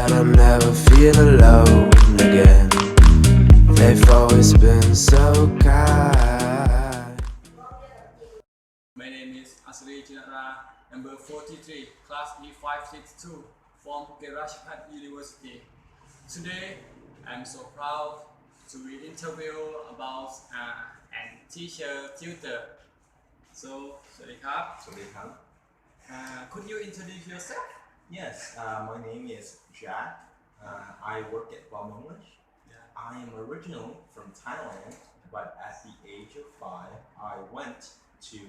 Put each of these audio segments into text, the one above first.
that I'll never feel alone again. They've always been so kind. My name is Asree Chuenara, number 43, class E562 from Chuenara University. Today, I'm so proud to be interviewed about an teacher tutor. So, สวัสดีครับ Swadikap. Could you introduce yourself? Yes, my name is Jack. I work at Bomb English. Yeah. I am originally from Thailand, but at the age of 5, I went to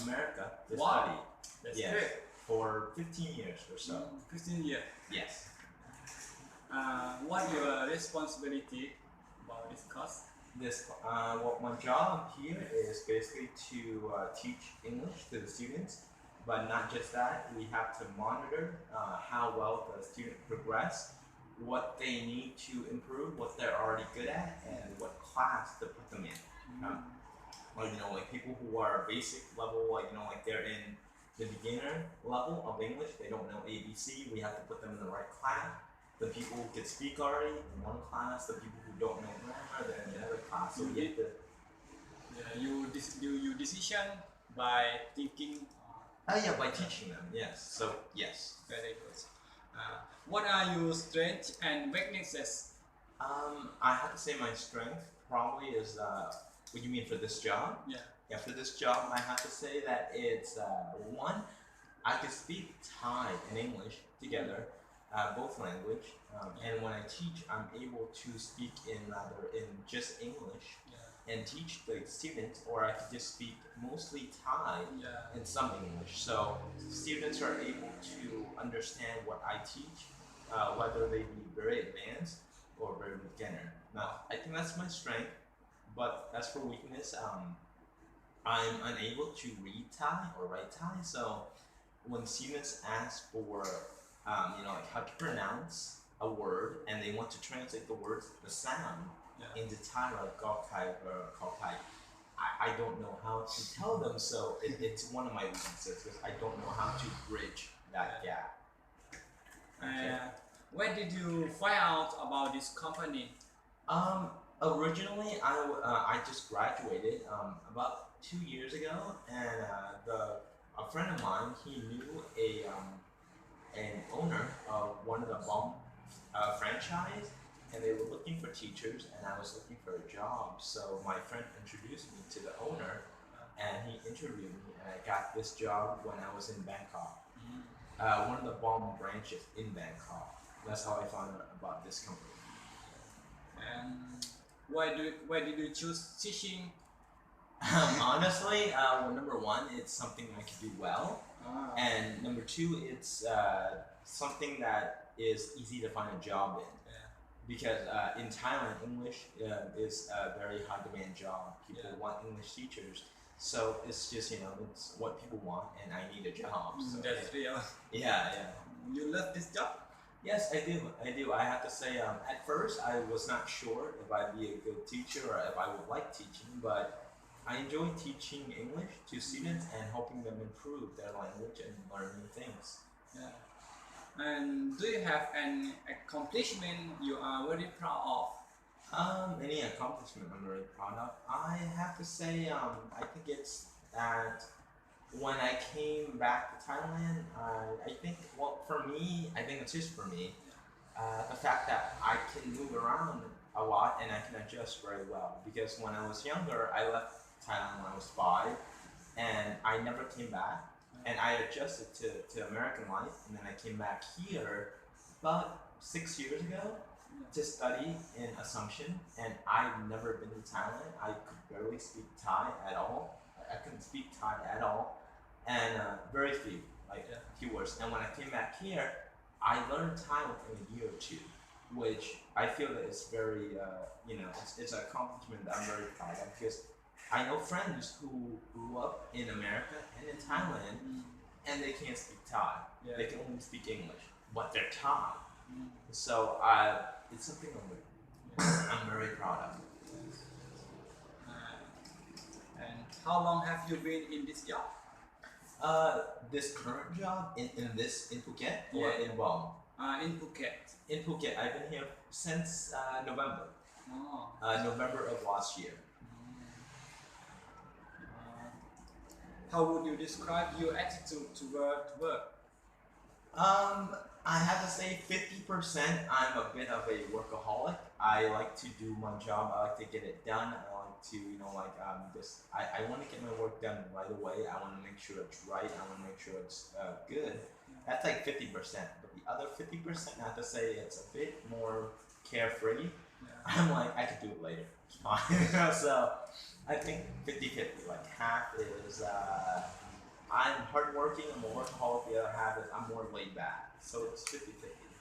America to Wow, study. that's Yes, great. for 15 years or so. 15 years. Yes. What your responsibility about this course? Well, my job here is basically to teach English to the students, but not just that. We have to monitor how well the student progress, what they need to improve, what they're already good at, and what class to put them in. Like people who are basic level, like they're in the beginner level of English, they don't know ABC. We have to put them in the right class. The people who can speak already in one class, the people who don't know grammar, they're in another class. So we have to. You decision by thinking. Yeah, by teaching them. Yes. So yes. Very good. What are your strengths and weaknesses? I have to say my strength probably is what you mean for this job. Yeah. Yeah, for this job, I have to say that it's one, I can speak Thai and English together, both language, and when I teach, I'm able to speak in just English and teach the students, or I can just speak mostly Thai and some English. So students are able to understand what I teach, whether they be very advanced or very beginner. Now, I think that's my strength, but as for weakness, I'm unable to read Thai or write Thai. So when students ask for, like how to pronounce a word, and they want to translate the words, the sound into Thai, like gok Thai or kok Thai, I don't know how to tell them. So it's one of my weaknesses because I don't know how to bridge that gap. When did you find out about this company? Originally, I just graduated about 2 years ago, and a friend of mine, he knew an owner of one of the Bomb franchise, and they were looking for teachers, and I was looking for a job. So my friend introduced me to the owner, and he interviewed me, and I got this job when I was in Bangkok. One of the Bomb branches in Bangkok. That's how I found out about this company. And why did you choose teaching? Honestly, number one, it's something I can do well, and number two, it's something that is easy to find a job in. Because in Thailand, English is a very high demand job. People want English teachers, so it's just it's what people want, and I need a job. So, That's real. Yeah. You love this job? Yes, I do. I have to say, at first I was not sure if I'd be a good teacher or if I would like teaching, but I enjoy teaching English to students and helping them improve their language and learn new things. Yeah. And do you have an accomplishment you are very proud of? Any accomplishment I'm very proud of? I have to say, I think it's that when I came back to Thailand, I think, well, for me, I think it's just for me, the fact that I can move around a lot and I can adjust very well. Because when I was younger, I left Thailand when I was 5, and I never came back. And I adjusted to American life, and then I came back here about 6 years ago to study in Assumption, and I've never been to Thailand. I could barely speak Thai at all. I couldn't speak Thai at all, and very few, few words. And when I came back here, I learned Thai within a year or two, which I feel that it's very, it's an accomplishment that I'm very proud of, because I know friends who grew up in America and in Thailand, and they can't speak Thai. They can only speak English, but they're Thai. So it's something I'm very proud of. And how long have you been in this job? This current job in Phuket or in Bom? in Phuket? In Phuket, I've been here since November. Oh. November of last year. How would you describe your attitude toward work? I have to say 50% I'm a bit of a workaholic. I like to do my job. I like to get it done. I like to, I want to get my work done right away. I want to make sure it's right. I want to make sure it's good. That's like 50%. But the other 50%, I have to say it's a bit more carefree. I'm like, I could do it later. It's fine. So I think 50-50. Like half is I'm hardworking, I'm a workaholic, the other half is I'm more laid back. So it's 50-50.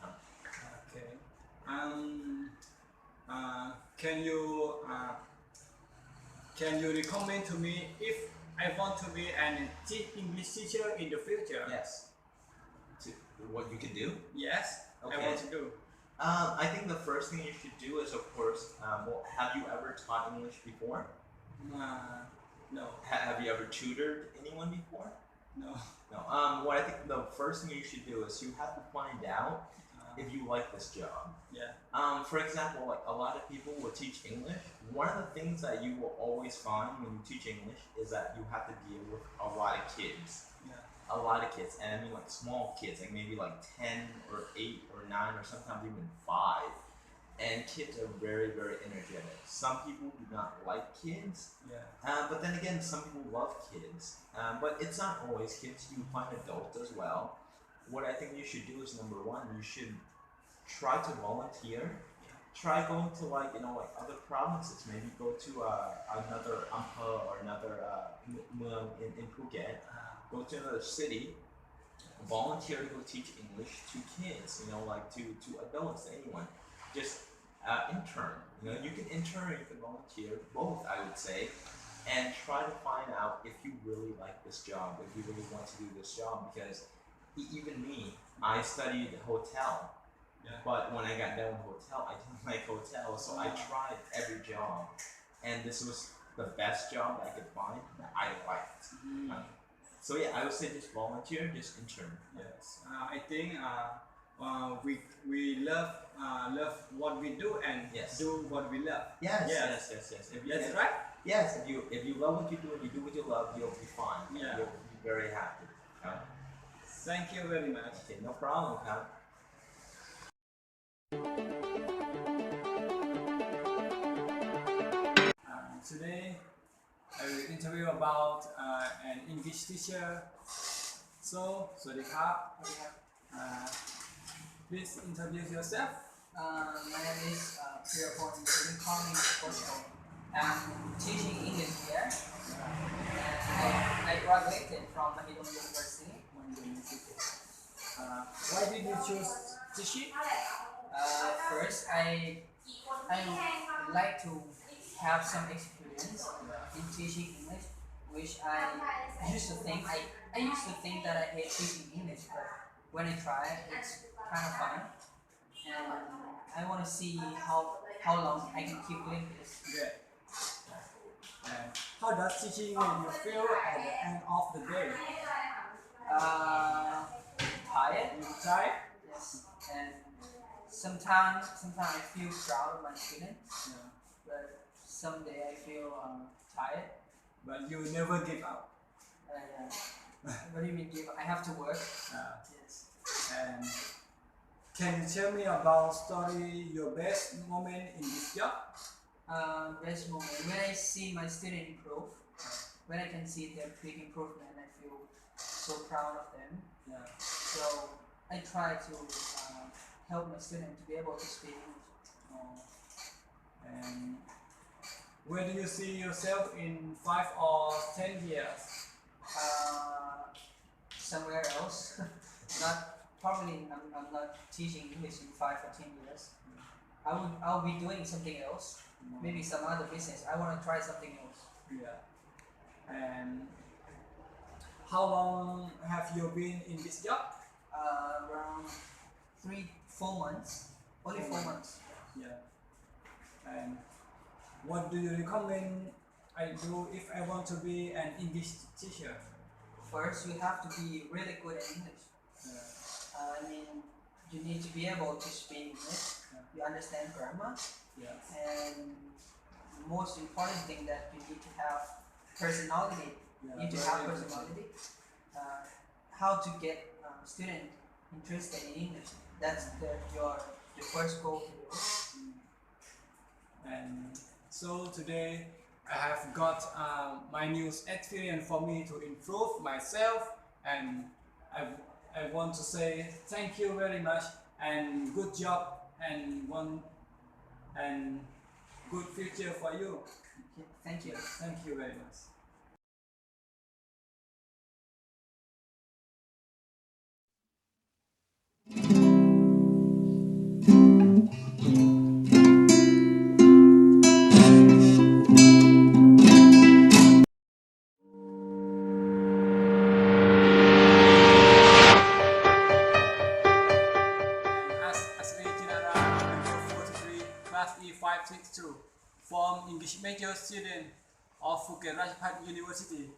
Huh? Okay. Can you recommend to me if I want to be an English teacher in the future? Yes. What you can do? Yes, Okay. I want to do. I think the first thing you should do is, of course, have you ever taught English before? No. Have you ever tutored anyone before? No. No. What I think the first thing you should do is you have to find out if you like this job. Yeah. For example, like a lot of people will teach English. One of the things that you will always find when you teach English is that you have to deal with a lot of kids. Yeah. A lot of kids, and I mean like small kids, like maybe like 10 or 8 or 9 or sometimes even 5. And kids are very, very energetic. Some people do not like kids, but then again, some people love kids. But it's not always kids. You find adults as well. What I think you should do is number one, you should try to volunteer. Try going to like other provinces. Maybe go to another or another in Phuket. Go to another city. Volunteer to go teach English to kids. To adults, anyone. Just intern. You can intern or you can volunteer, both I would say, and try to find out if you really like this job, if you really want to do this job. Because even me, I studied hotel, but when I got done with hotel, I didn't like hotel, so I tried every job, and this was the best job I could find that I liked. So yeah, I would say just volunteer, just intern. Yes, I think we love what we do and do what we love. Yes. That's right. Yes, if you love what you do and you do what you love, you'll be fine. Yeah. You'll be very happy. Thank you very much. Okay, no problem, pal. Today I will interview about an English teacher. So, Swadee Krap. Please introduce yourself. My name is Priyaporn. You can call me Porto. I'm teaching English here. And I graduated from Mahidol University. Why did you choose teaching? First, I like to have some experience in teaching English, which I used to think that I hate teaching English, but when I try, it's kind of fun, and I want to see how long I can keep doing this. Yeah. And how does teaching make you feel at the end of the day? Tired. You tired? Yes. And sometimes I feel proud of my students, but someday I feel tired. But you never give up. What do you mean give up? I have to work. Yes. And can you tell me about your best moment in this job? Best moment when I see my student improve, when I can see their big improvement, I feel so proud of them. So I try to help my student to be able to speak English. And where do you see yourself in 5 or 10 years? Somewhere else. Probably I'm not teaching English in 5 or 10 years. I'll be doing something else. Maybe some other business. I want to try something else. Yeah. And how long have you been in this job? Around 3-4 months. Only 4 months. Yeah. And what do you recommend I do if I want to be an English teacher? First, you have to be really good at English. I mean, you need to be able to speak English. You understand grammar, Yes. and most important thing that you need to have personality. Yeah, You need to very have important. personality. How to get student interested in English. That's the first goal to do. And so today I have got my new experience for me to improve myself, and I want to say thank you very much and good job and good future for you. Okay, thank you. Thank you very much. Asree Chuenara, number 43, class E562, from English major student of Phuket Ratchapat University.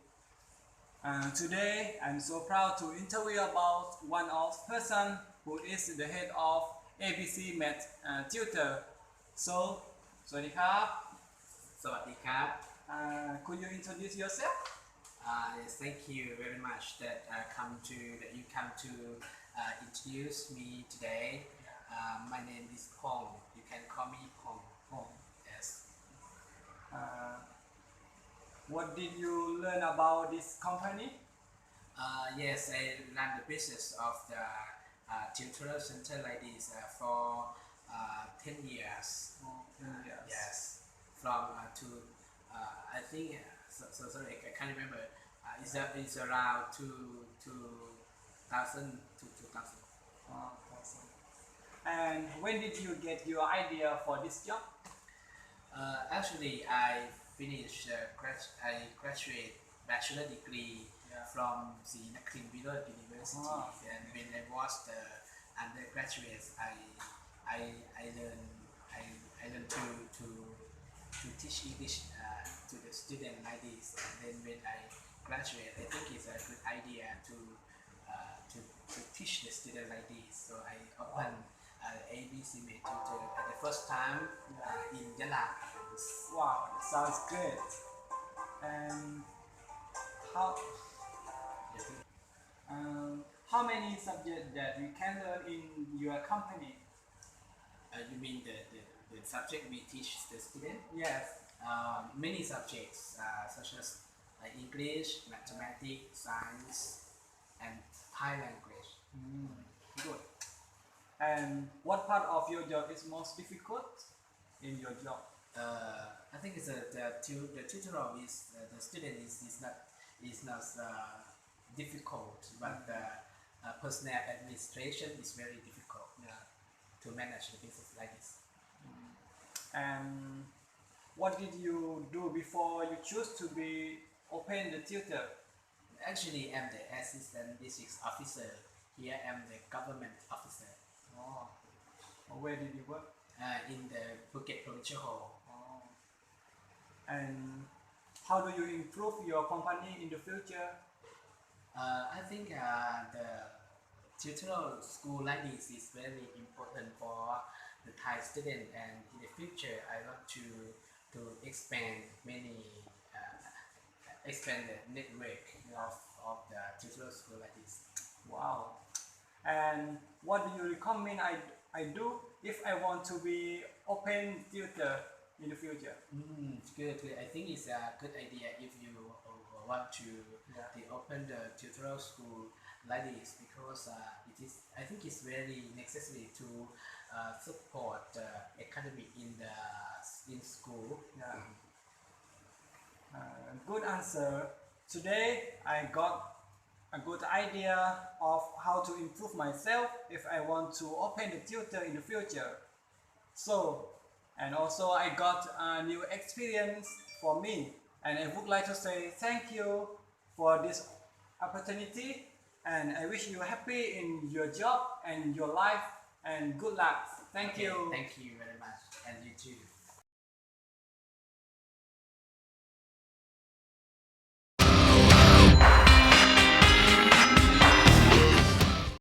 Today, I'm so proud to interview about one of person who is the head of ABC Math Tutor. So, สวัสดีครับ สวัสดีครับ Could you introduce yourself? Yes, thank you very much that you come to introduce me today. My name is Pong. You can call me Pong. Pong. Yes. What did you learn about this company? Yes, I run the business of the tutorial center like this for 10 years. Yes. From I think sorry, I can't remember. It's around 2000 to 2000. Awesome. And when did you get your idea for this job? Actually, I finished I graduate bachelor degree from the Nakhon University, and when I was the undergraduate, I learned to teach English to the student like this. And then when I graduate, I think it's a good idea to teach the student like this. So I opened ABC Math Tutor at the first time in Yala. Wow, that sounds great. And how many subjects that you can learn in your company? You mean the subject we teach the student? Yes. Many subjects such as English, mathematics, science, and Thai language. Good. And what part of your job is most difficult in your job? I think it's the tutor is the student is not difficult, but the personnel administration is very difficult to manage the business like this. And what did you do before you choose to be open the tutor? Actually, I'm the assistant district officer. Here I'm the government officer. Oh. Where did you work? In the Phuket Provincial Hall. Oh. And how do you improve your company in the future? I think the tutorial school like this is very important for the Thai student, and in the future I want to expand the network of the tutorial school like this. Wow. And what do you recommend I do if I want to be open tutor in the future? Good. I think it's a good idea if you want to open the tutorial school like this, because I think it's very necessary to support the academy in school. Good answer. Today I got a good idea of how to improve myself if I want to open the tutor in the future. So, and also I got a new experience for me, and I would like to say thank you for this opportunity, and I wish you happy in your job and your life, and good luck. Thank you. Thank you very much, and you too.